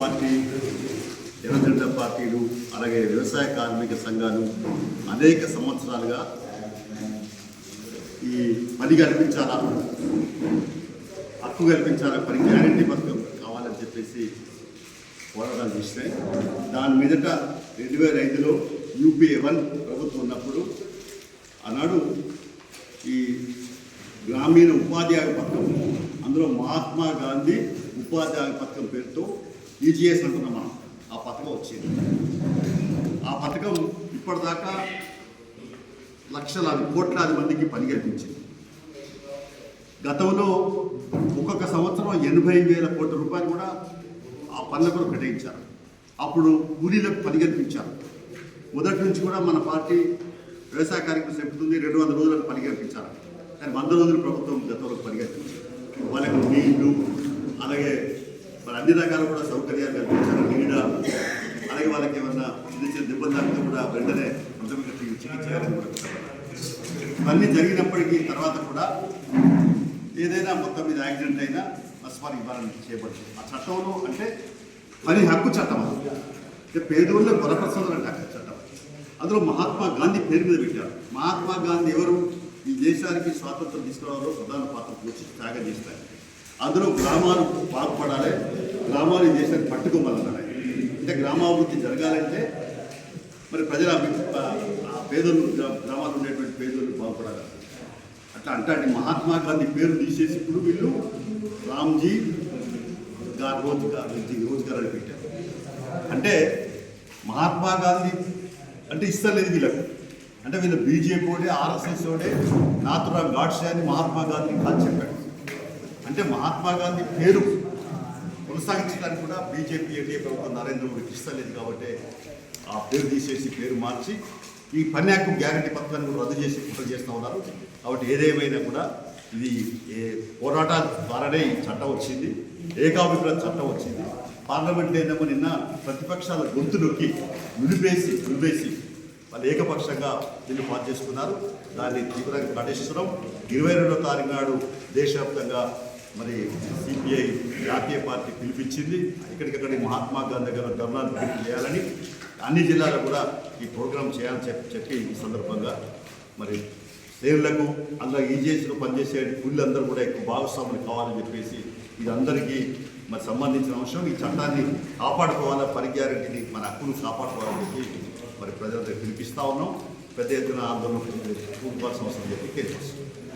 Party, జనజెండా పార్టీలు, అలాగే వ్యవసాయ కార్మిక సంఘాలు అనేక సంవత్సరాలుగా ఈ పని కల్పించాలా, హక్కు కల్పించాలా, పని గ్యారంటీ పథకం కావాలని చెప్పేసి పోరాటాలు చేసినాయి. దాని మీదట 2005లో UPA 1 ప్రభుత్వం ఉన్నప్పుడు ఆనాడు ఈ గ్రామీణ ఉపాధి హామీ పథకం, అందులో మహాత్మా గాంధీ ఉపాధి హామీ పథకం పేరుతో EGS అంటున్నాం మనం, ఆ పథకం వచ్చింది. ఆ పథకం ఇప్పటిదాకా లక్షలాది కోట్లాది మందికి పని కల్పించింది. గతంలో ఒక్కొక్క సంవత్సరం 80,000 కోట్ల రూపాయలు కూడా ఆ పనులకు కేటాయించారు. అప్పుడు కూలీలకు పని కల్పించారు. మొదటి నుంచి కూడా మన పార్టీ వ్యవసాయ కార్యక్రమం చెప్తుంది 200 రోజులకు పని కల్పించారు. కానీ 100 రోజులు ప్రభుత్వం గతంలో పని కల్పించారు. వాళ్ళకి నీళ్లు, అలాగే మరి అన్ని రకాల కూడా సౌకర్యాలు కల్పించారు. నీడ, అలాగే వాళ్ళకి ఏమన్నా చిన్న చిన్న దెబ్బలు కూడా వెంటనే చికిత్స చేయాలని కూడా ఇవన్నీ జరిగినప్పటికీ తర్వాత కూడా ఏదైనా మొత్తం మీద యాక్సిడెంట్ అయినా నష్టపరిహారం ఇవ్వాలని చేపడుతుంది. ఆ చట్టంలో అంటే పని హక్కు చట్టం, అంటే పేదోళ్ళ బలపరచడం అంటే హక్కు చట్టం. అందులో మహాత్మా గాంధీ పేరు మీద పెట్టారు. మహాత్మా గాంధీ ఎవరు? ఈ దేశానికి స్వాతంత్రం తీసుకురావడంలో ప్రధాన పాత్ర పోషించి త్యాగం చేస్తారు. అందులో గ్రామాలు బాగుపడాలి, గ్రామాలు ఈ దేశాన్ని పట్టుకోమన్నారు. అంటే గ్రామాభివృద్ధి జరగాలంటే మరి ప్రజల పేదలు, గ్రామాలు ఉండేటువంటి పేదలు బాగుపడాలి. అట్లా అంటే మహాత్మా గాంధీ పేరు తీసేసి ఇప్పుడు వీళ్ళు రామ్జీ రోజ్గార్ అని పెట్టారు. అంటే మహాత్మా గాంధీ అంటే ఇస్తలేదు వీళ్ళకు. అంటే వీళ్ళు BJP ఓడే, RSS ఓడే, నాథురామ్ గాడ్సే అని మహాత్మా గాంధీ కాదు చెప్పాడు. అంటే మహాత్మా గాంధీ పేరు కొనసాగించడానికి కూడా BJP ఎన్డీఏ ప్రభుత్వం నరేంద్ర మోడీకి ఇస్తలేదు. కాబట్టి ఆ పేరు తీసేసి పేరు మార్చి ఈ పని హక్కు గ్యారంటీ పత్రాన్ని కూడా రద్దు చేసి కుట్ర చేస్తూ ఉన్నారు. కాబట్టి ఏదేమైనా కూడా ఇది పోరాటాల ద్వారానే ఈ చట్టం వచ్చింది, ఏకాభిప్రాయ చట్టం వచ్చింది. పార్లమెంట్లో ఏదేమో నిన్న ప్రతిపక్షాల గొంతు నొక్కి నిలిపేసి వాళ్ళు ఏకపక్షంగా బిల్లు పాస్ చేసుకున్నారు. దాన్ని తీవ్రంగా ఖండిస్తున్నాం. 22వ తారీఖు నాడు దేశవ్యాప్తంగా మరి CPI జాతీయ పార్టీ పిలిపించింది. ఇక్కడికక్కడి మహాత్మా గాంధీ దగ్గర ధర్నాలు చేయాలని, అన్ని జిల్లాలో కూడా ఈ ప్రోగ్రాం చేయాలని చెప్పి ఈ సందర్భంగా మరి సేవలకు అందులో EGSలో పనిచేసే కూలీలందరూ కూడా ఎక్కువ భాగస్వాములు కావాలని చెప్పేసి ఇది అందరికీ మరి సంబంధించిన అంశం. ఈ చట్టాన్ని కాపాడుకోవాలా, పని గ్యారెంటీని, మన హక్కును కాపాడుకోవాలని చెప్పి మరి ప్రజలందరూ పిలిపిస్తూ ఉన్నాం. పెద్ద ఎత్తున ఆందోళన కూడుకోవాల్సిన అవసరం చెప్పి తెలియజేస్తాం.